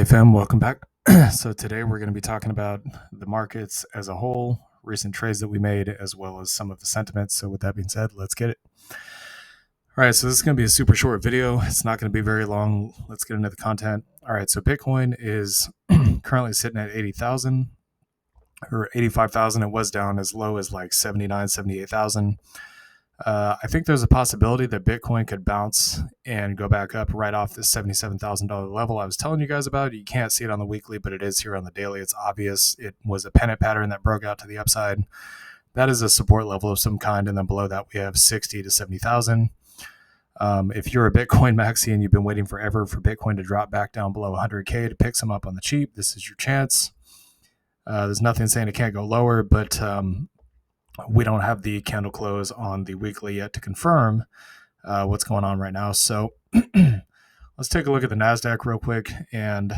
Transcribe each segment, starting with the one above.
fam, welcome back. So today we're going to be talking about the markets as a whole, recent trades that we made, as well as some of the sentiments. So with that being said, let's get it. All right, so this is going to be a super short video. It's not going to be very long. Let's get into the content. All right, so Bitcoin is currently sitting at 80,000 or 85,000. It was down as low as like 79, 78,000. I think there's a possibility that Bitcoin could bounce and go back up right off the $77,000 level I was telling you guys about. You can't see it on the weekly, but it is here on the daily. It's obvious. It was a pennant pattern that broke out to the upside. That is a support level of some kind. And then below that, we have 60 to 70,000. If you're a Bitcoin maxi and you've been waiting forever for Bitcoin to drop back down below 100K to pick some up on the cheap, this is your chance. There's nothing saying it can't go lower, but we don't have the candle close on the weekly yet to confirm what's going on right now. So let's take a look at the NASDAQ real quick. And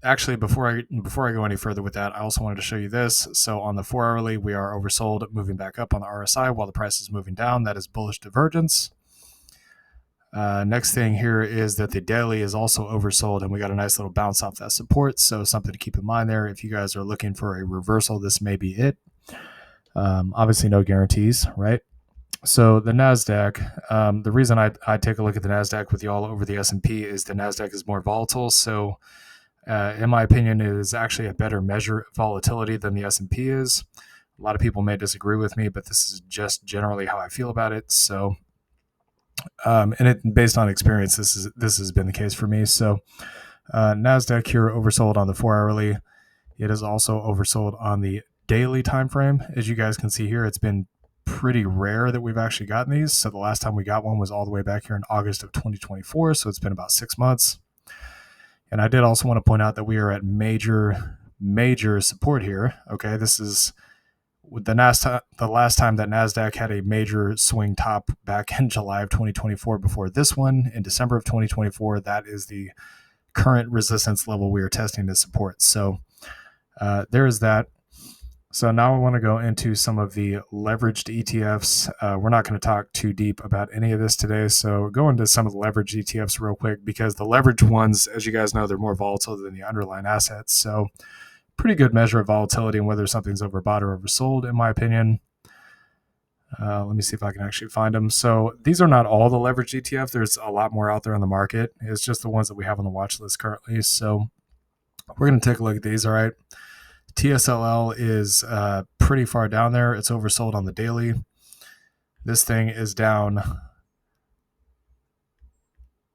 actually, before I go any further with that, I also wanted to show you this. So on the 4-hourly, we are oversold, moving back up on the RSI while the price is moving down. That is bullish divergence. Next thing here is that the daily is also oversold, and we got a nice little bounce off that support. So something to keep in mind there. If you guys are looking for a reversal, this may be it. Obviously, no guarantees, right? So the NASDAQ, the reason I take a look at the NASDAQ with y'all over the S&P is the NASDAQ is more volatile. So in my opinion, it is actually a better measure of volatility than the S&P is. A lot of people may disagree with me, but this is just generally how I feel about it. So, and it based on experience, this has been the case for me. So NASDAQ here oversold on the 4-hourly. It is also oversold on the daily time frame. As you guys can see here, it's been pretty rare that we've actually gotten these. So the last time we got one was all the way back here in August of 2024. So it's been about 6 months. And I did also want to point out that we are at major support here. Okay, this is the last time that NASDAQ had a major swing top back in July of 2024 before this one in December of 2024. That is the current resistance level we are testing to support. So there is that. So now I want to go into some of the leveraged ETFs. We're not going to talk too deep about any of this today. So go into some of the leveraged ETFs real quick, because the leveraged ones, as you guys know, they're more volatile than the underlying assets. So pretty good measure of volatility and whether something's overbought or oversold, in my opinion. Let me see if I can actually find them. So these are not all the leveraged ETF. There's a lot more out there on the market. It's just the ones that we have on the watch list currently. So we're going to take a look at these. All right. TSLL is pretty far down there. It's oversold on the daily. This thing is down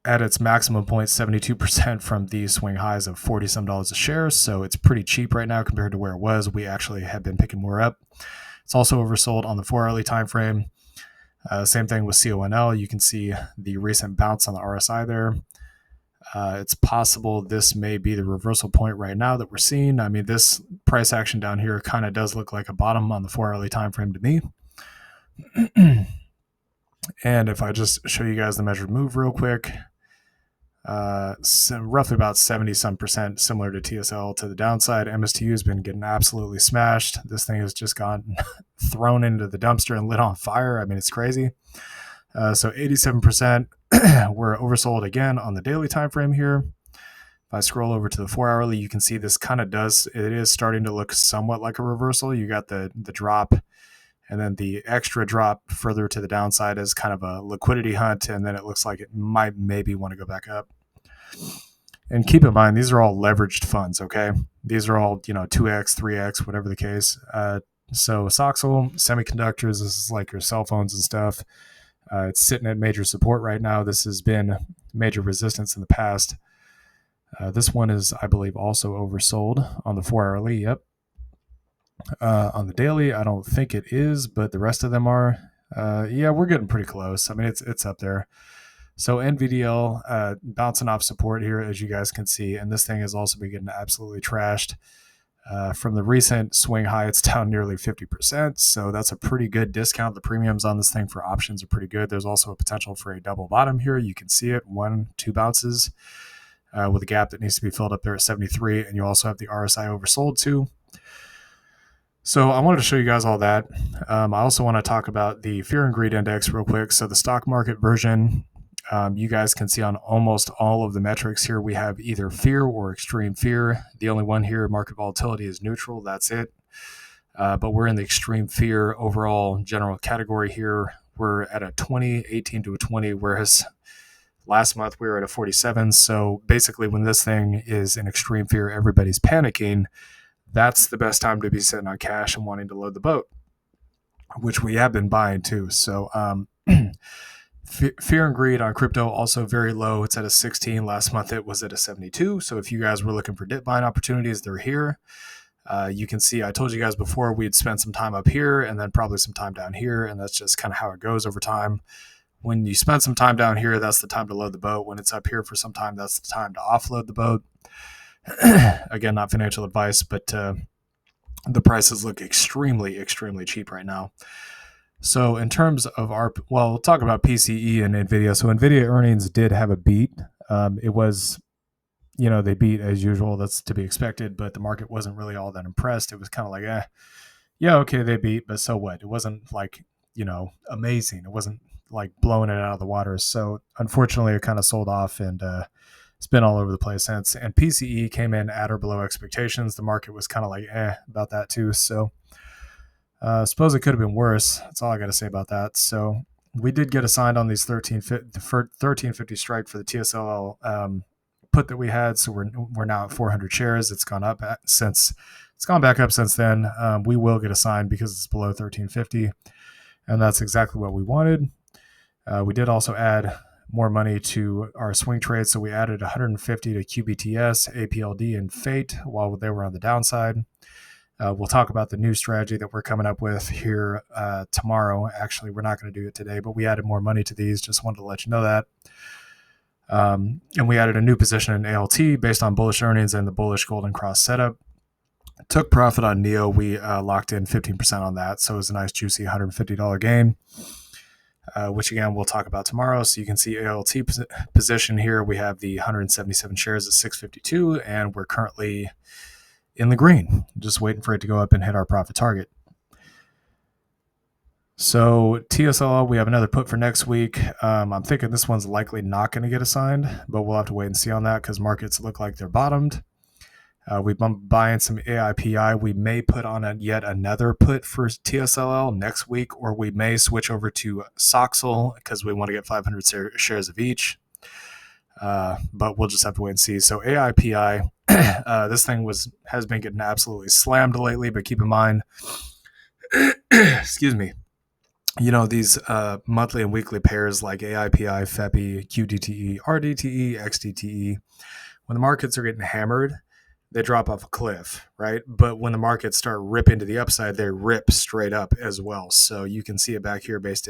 at its maximum point 72% from the swing highs of $40 some a share. So it's pretty cheap right now compared to where it was. We actually have been picking more up. It's also oversold on the 4-hourly time frame. Same thing with CONL. You can see the recent bounce on the RSI there. It's possible this may be the reversal point right now that we're seeing. I mean, this price action down here kind of does look like a bottom on the 4-hourly time frame to me. And if I just show you guys the measured move real quick, so roughly about 70% similar to TSL to the downside. MSTU has been getting absolutely smashed. This thing has just gotten thrown into the dumpster and lit on fire. I mean, it's crazy. So 87%. We're oversold again on the daily time frame here. If I scroll over to the 4-hourly, you can see this kind of it is starting to look somewhat like a reversal. You got the drop, and then the extra drop further to the downside is kind of a liquidity hunt, and then it looks like it might maybe want to go back up. And keep in mind, these are all leveraged funds, okay? These are all, 2x, 3x, whatever the case. So Soxel, semiconductors, this is like your cell phones and stuff. It's sitting at major support right now. This has been major resistance in the past. This one is, I believe, also oversold on the 4-hourly. Yep. On the daily, I don't think it is, but the rest of them are. Yeah, we're getting pretty close. I mean, it's up there. So NVDL bouncing off support here, as you guys can see, and this thing has also been getting absolutely trashed. From the recent swing high, it's down nearly 50%. So that's a pretty good discount. The premiums on this thing for options are pretty good. There's also a potential for a double bottom here. You can see it, 1-2 bounces with a gap that needs to be filled up there at 73. And you also have the RSI oversold too. So I wanted to show you guys all that. I also want to talk about the Fear and Greed Index real quick. So the stock market version You guys can see on almost all of the metrics here, we have either fear or extreme fear. The only one here, market volatility, is neutral. That's it. But we're in the extreme fear overall general category here. We're at a 20, 18 to a 20, whereas last month we were at a 47. So basically, when this thing is in extreme fear, everybody's panicking. That's the best time to be sitting on cash and wanting to load the boat, which we have been buying too. So fear and greed on crypto also very low. It's at a 16. Last month it was at a 72. So if you guys were looking for dip buying opportunities, they're here. You can see I told you guys before we'd spend some time up here and then probably some time down here, and that's just kind of how it goes over time. When you spend some time down here, that's the time to load the boat. When it's up here for some time, that's the time to offload the boat. Again, not financial advice, but the prices look extremely, extremely cheap right now. So in terms of we'll talk about PCE and NVIDIA. So NVIDIA earnings did have a beat. It was, they beat as usual. That's to be expected, but the market wasn't really all that impressed. It was kind of like, yeah, okay, they beat, but so what? It wasn't like, amazing. It wasn't like blowing it out of the water. So unfortunately, it kind of sold off, and it's been all over the place since. And PCE came in at or below expectations. The market was kind of like, about that too. So I suppose it could have been worse. That's all I got to say about that. So we did get assigned on these 1350 strike for the TSLL put that we had. So we're now at 400 shares. It's gone up since it's gone back up since then. We will get assigned because it's below 1350, and that's exactly what we wanted. We did also add more money to our swing trades. So we added 150 to QBTS, APLD, and Fate while they were on the downside. We'll talk about the new strategy that we're coming up with here tomorrow. Actually, we're not going to do it today, but we added more money to these. Just wanted to let you know that. And we added a new position in ALT based on bullish earnings and the bullish golden cross setup. Took profit on NEO. We locked in 15% on that. So it was a nice, juicy $150 gain, which again, we'll talk about tomorrow. So you can see ALT position here. We have the 177 shares at 652, and we're currently in the green, just waiting for it to go up and hit our profit target. So TSLL, we have another put for next week. I'm thinking this one's likely not going to get assigned, but we'll have to wait and see on that because markets look like they're bottomed. We've been buying some AIPI. We may put on yet another put for TSLL next week, or we may switch over to Soxel because we want to get 500 shares of each. But we'll just have to wait and see. So AIPI, this thing has been getting absolutely slammed lately, but keep in mind, excuse me, these monthly and weekly pairs like AIPI, FEPI, QDTE, RDTE, XDTE, when the markets are getting hammered, they drop off a cliff, right? But when the markets start ripping to the upside, they rip straight up as well. So you can see it back here based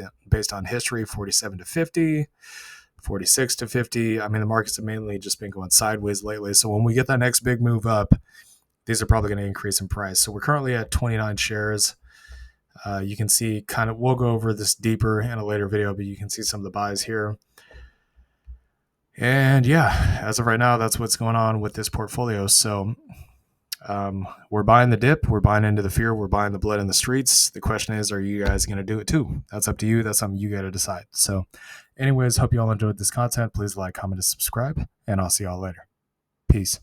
on history, 47 to 50, 46 to 50. I mean, the markets have mainly just been going sideways lately. So when we get that next big move up, these are probably going to increase in price. So we're currently at 29 shares. You can see we'll go over this deeper in a later video, but you can see some of the buys here. And yeah, as of right now, that's what's going on with this portfolio. So we're buying the dip, we're buying into the fear, we're buying the blood in the streets. The question is, are you guys going to do it too? That's up to you. That's something you got to decide. So anyways, hope you all enjoyed this content. Please like, comment, and subscribe, and I'll see y'all later. Peace.